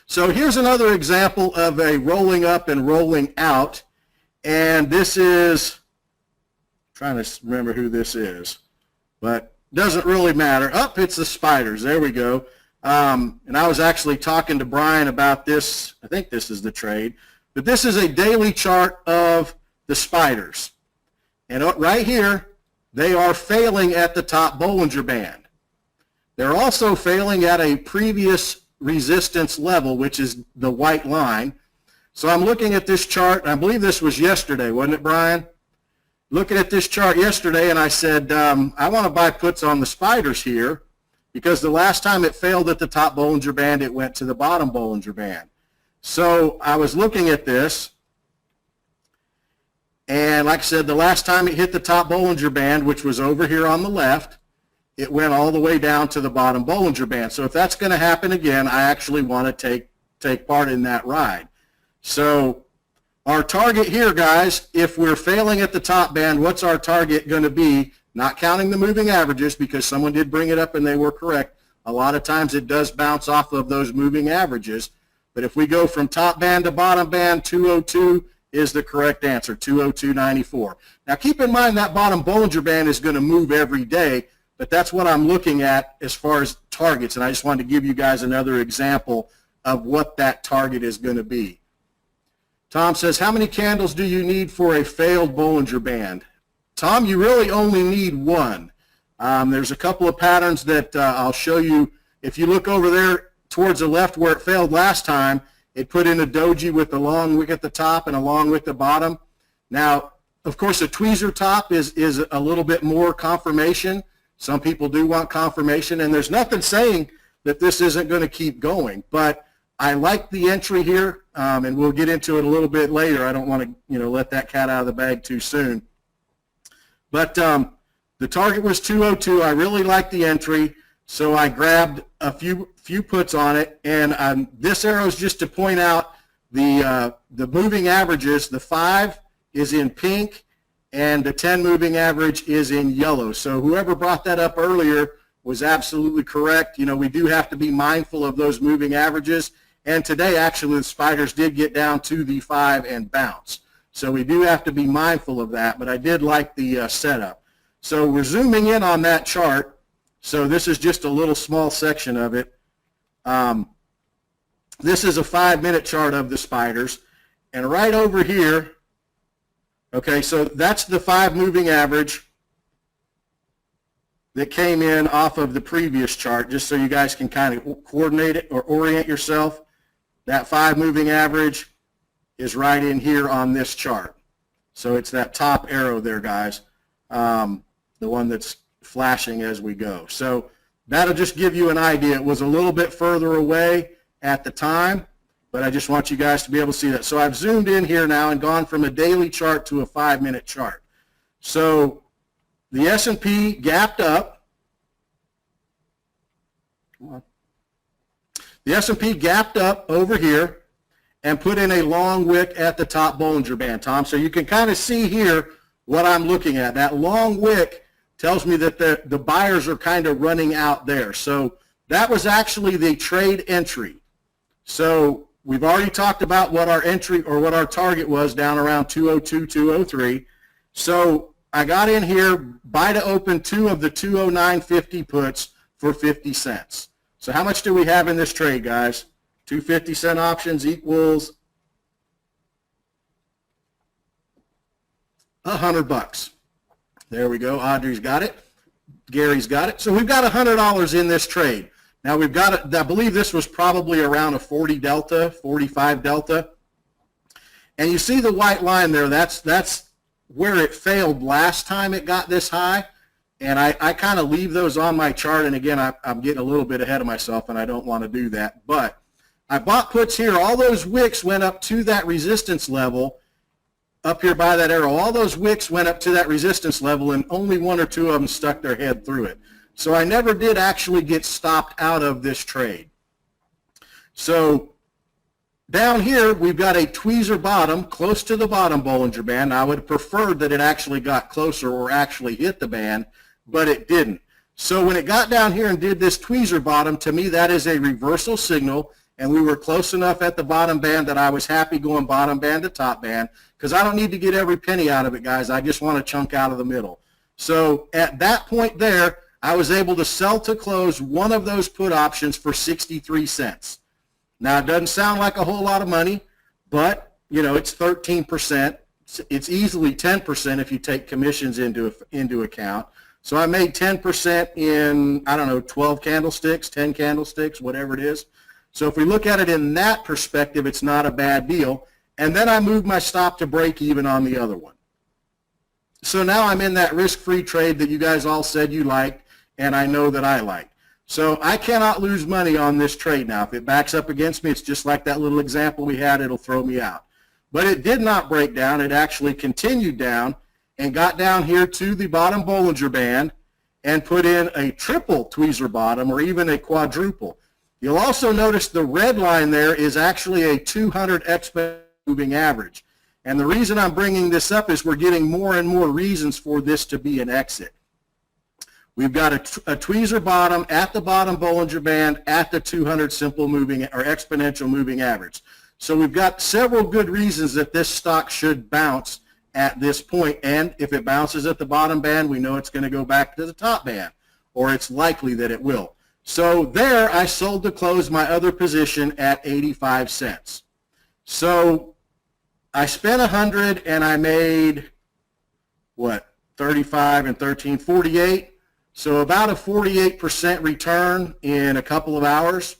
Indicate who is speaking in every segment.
Speaker 1: So here's another example of a rolling up and rolling out. And this is, I'm trying to remember who this is, but doesn't really matter. It's the spiders. There we go. And I was actually talking to Brian about this. I think this is the trade. But this is a daily chart of the spiders. And right here, they are failing at the top Bollinger Band. They're also failing at a previous resistance level, which is the white line. So I'm looking at this chart, and I believe this was yesterday, wasn't it, Brian? Looking at this chart yesterday, and I said, I want to buy puts on the spiders here, because the last time it failed at the top Bollinger Band, it went to the bottom Bollinger Band. So I was looking at this, and like I said, the last time it hit the top Bollinger Band, which was over here on the left, it went all the way down to the bottom Bollinger Band. So if that's going to happen again, I actually want to take part in that ride. So our target here, guys, if we're failing at the top band, what's our target going to be? Not counting the moving averages, because someone did bring it up and they were correct. A lot of times it does bounce off of those moving averages. But if we go from top band to bottom band, 202 is the correct answer, 202.94. Now keep in mind that bottom Bollinger Band is going to move every day, but that's what I'm looking at as far as targets, and I just wanted to give you guys another example of what that target is going to be. Tom says, how many candles do you need for a failed Bollinger Band? Tom, you really only need one. There's a couple of patterns that I'll show you. If you look over there towards the left where it failed last time, it put in a doji with a long wick at the top and a long wick at the bottom. Now, of course, a tweezer top is a little bit more confirmation. Some people do want confirmation, and there's nothing saying that this isn't going to keep going. But I like the entry here, and we'll get into it a little bit later. I don't want to, let that cat out of the bag too soon. But the target was 202. I really like the entry, so I grabbed a few puts on it. And this arrow is just to point out the moving averages. The 5 is in pink, and the 10 moving average is in yellow. So whoever brought that up earlier was absolutely correct. We do have to be mindful of those moving averages. And today, actually, the spiders did get down to the 5 and bounce. So we do have to be mindful of that, but I did like the setup. So we're zooming in on that chart. So this is just a little small section of it. This is a 5-minute chart of the spiders. And right over here, okay, so that's the 5 moving average that came in off of the previous chart, just so you guys can kind of coordinate it or orient yourself. That 5 moving average is right in here on this chart. So it's that top arrow there, guys, the one that's flashing as we go. So that'll just give you an idea. It was a little bit further away at the time, but I just want you guys to be able to see that. So I've zoomed in here now and gone from a daily chart to a 5-minute chart. So the S&P gapped up. Come on. The S&P gapped up over here and put in a long wick at the top Bollinger Band, Tom. So you can kind of see here what I'm looking at. That long wick tells me that the buyers are kind of running out there. So that was actually the trade entry. So we've already talked about what our entry or what our target was down around 202, 203. So I got in here, buy to open 2 of the 209.50 puts for 50 cents. So how much do we have in this trade, guys? 2 50-cent options equals $100. There we go. Audrey's got it. Gary's got it. So we've got $100 in this trade. Now we've got it. I believe this was probably around a 40 delta, 45 delta. And you see the white line there. That's where it failed last time it got this high. And I kind of leave those on my chart. And again, I'm getting a little bit ahead of myself, and I don't want to do that. But I bought puts here. All those wicks went up to that resistance level up here by that arrow. All those wicks went up to that resistance level, and only 1 or 2 of them stuck their head through it. So I never did actually get stopped out of this trade. So down here, we've got a tweezer bottom close to the bottom Bollinger Band. I would have preferred that it actually got closer or actually hit the band, but it didn't. So when it got down here and did this tweezer bottom, to me that is a reversal signal. and we were close enough at the bottom band that I was happy going bottom band to top band, because I don't need to get every penny out of it, guys. I just want a chunk out of the middle. So at that point there, I was able to sell to close one of those put options for 63 cents. Now, it doesn't sound like a whole lot of money, but, you know, it's 13%. It's easily 10% if you take commissions into account. So I made 10% in, I don't know, 12 candlesticks, 10 candlesticks, whatever it is. So if we look at it in that perspective, it's not a bad deal. And then I moved my stop to break even on the other one. So now I'm in that risk-free trade that you guys all said you liked, and I know that I like. So I cannot lose money on this trade now. If it backs up against me, it's just like that little example we had, it'll throw me out. But it did not break down. It actually continued down and got down here to the bottom Bollinger Band and put in a triple tweezer bottom or even a quadruple. You'll also notice the red line there is actually a 200 exponential moving average. And the reason I'm bringing this up is we're getting more and more reasons for this to be an exit. We've got a tweezer bottom at the bottom Bollinger Band at the 200 simple moving or exponential moving average. So we've got several good reasons that this stock should bounce at this point. And if it bounces at the bottom band, we know it's going to go back to the top band, or it's likely that it will. So there I sold to close my other position at 85 cents. So I spent 100 and I made, what, 35 and 13, 48. So about a 48% return in a couple of hours.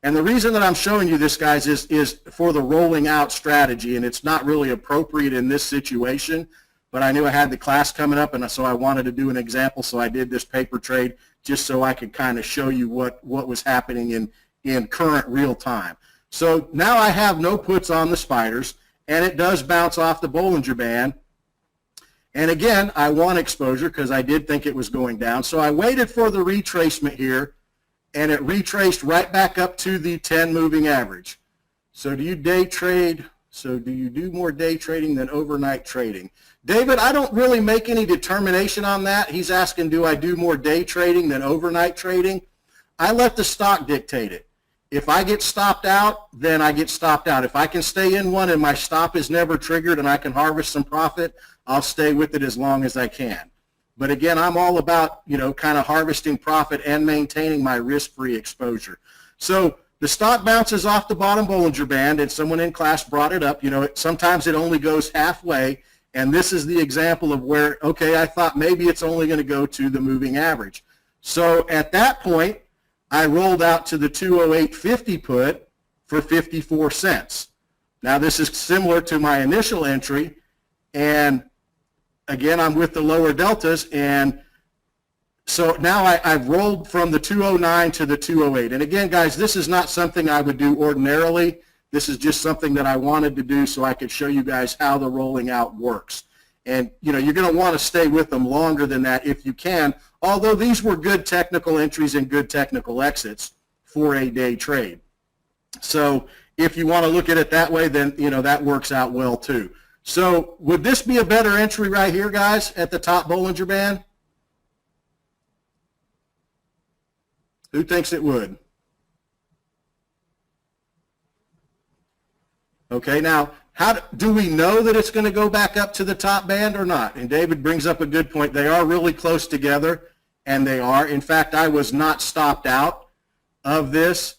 Speaker 1: And the reason that I'm showing you this, guys, is for the rolling out strategy, and it's not really appropriate in this situation, but I knew I had the class coming up, and so I wanted to do an example, so I did this paper trade just so I could kind of show you what was happening in current real time. So now I have no puts on the spiders, and it does bounce off the Bollinger Band. And again, I want exposure because I did think it was going down. So I waited for the retracement here, and it retraced right back up to the 10 moving average. So do you day trade? So do you do more day trading than overnight trading? David, I don't really make any determination on that. He's asking, do I do more day trading than overnight trading? I let the stock dictate it. If I get stopped out, then I get stopped out. If I can stay in one and my stop is never triggered and I can harvest some profit, I'll stay with it as long as I can. But again, I'm all about, you know, kind of harvesting profit and maintaining my risk-free exposure. So the stock bounces off the bottom Bollinger Band, and someone in class brought it up. You know, sometimes it only goes halfway, and this is the example of where, okay, I thought maybe it's only going to go to the moving average. So at that point, I rolled out to the 208.50 put for 54 cents. Now this is similar to my initial entry, and again, I'm with the lower deltas, and so now I've rolled from the 209 to the 208. And again, guys, this is not something I would do ordinarily. This is just something that I wanted to do so I could show you guys how the rolling out works. And, you know, you're going to want to stay with them longer than that if you can, although these were good technical entries and good technical exits for a day trade. So if you want to look at it that way, then, you know, that works out well too. So would this be a better entry right here, guys, at the top Bollinger Band? Who thinks it would? Okay, now, how do we know that it's going to go back up to the top band or not? And David brings up a good point. They are really close together, and they are. In fact, I was not stopped out of this.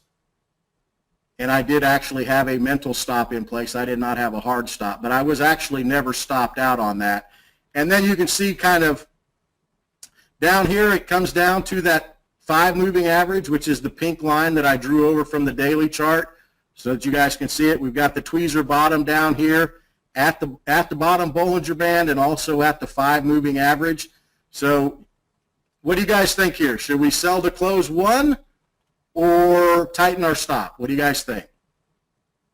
Speaker 1: And I did actually have a mental stop in place. I did not have a hard stop, but I was actually never stopped out on that. And then you can see kind of down here, it comes down to that 5 moving average, which is the pink line that I drew over from the daily chart so that you guys can see it. We've got the tweezer bottom down here at the bottom Bollinger Band and also at the 5 moving average. So what do you guys think here? Should we sell to close one or tighten our stop? What do you guys think?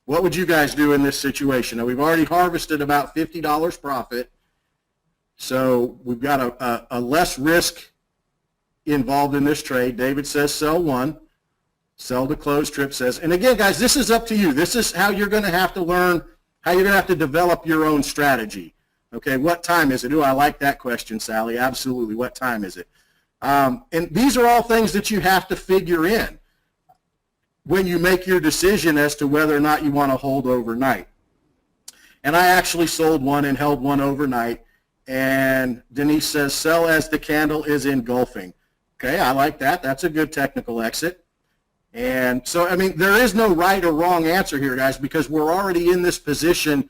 Speaker 1: What would you guys do in this situation? Now, we've already harvested about $50 profit, so we've got a less risk involved in this trade. David says sell one. Sell to close. Trip says, and again, guys, this is up to you. This is how you're going to have to learn, how you're going to have to develop your own strategy. Okay, what time is it? Ooh, I like that question, Sally. Absolutely. What time is it? And these are all things that you have to figure in. when you make your decision as to whether or not you want to hold overnight. And I actually sold one and held one overnight. And Denise says, sell as the candle is engulfing. Okay, I like that. That's a good technical exit. And so, I mean, there is no right or wrong answer here, guys, because we're already in this position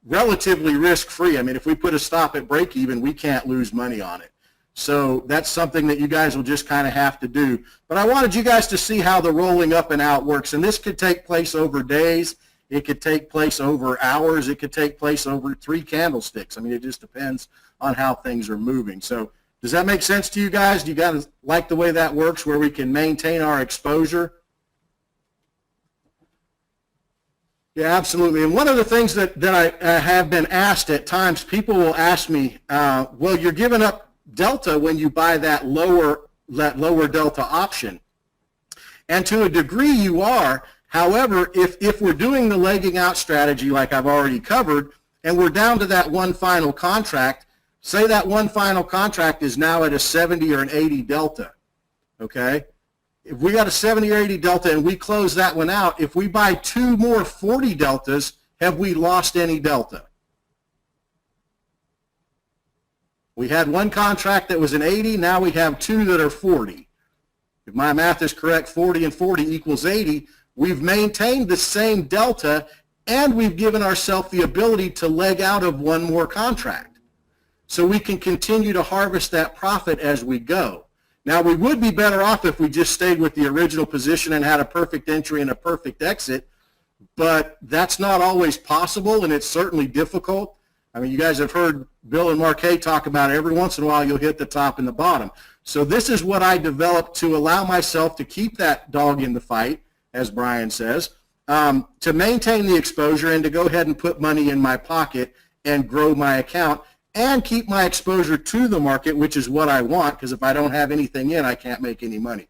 Speaker 1: relatively risk-free. I mean, if we put a stop at break even, we can't lose money on it. So that's something that you guys will just kind of have to do. But I wanted you guys to see how the rolling up and out works. And this could take place over days. It could take place over hours. It could take place over 3 candlesticks. I mean, it just depends on how things are moving. So does that make sense to you guys? Do you guys like the way that works, where we can maintain our exposure? Yeah, absolutely. And one of the things that I have been asked at times, people will ask me, well, you're giving up delta when you buy that lower delta option. And to a degree you are. However, if we're doing the legging out strategy like I've already covered, and we're down to that one final contract, say that one final contract is now at a 70 or an 80 delta, okay? If we got a 70 or 80 delta and we close that one out, if we buy 2 more 40 deltas, have we lost any delta? We had one contract that was an 80, now we have 2 that are 40. If my math is correct, 40 and 40 equals 80. We've maintained the same delta, and we've given ourselves the ability to leg out of one more contract. So we can continue to harvest that profit as we go. Now, we would be better off if we just stayed with the original position and had a perfect entry and a perfect exit, but that's not always possible, and it's certainly difficult. I mean, you guys have heard Bill and Marquet talk about it. Every once in a while you'll hit the top and the bottom. So this is what I developed to allow myself to keep that dog in the fight, as Brian says, to maintain the exposure and to go ahead and put money in my pocket and grow my account and keep my exposure to the market, which is what I want, because if I don't have anything in, I can't make any money.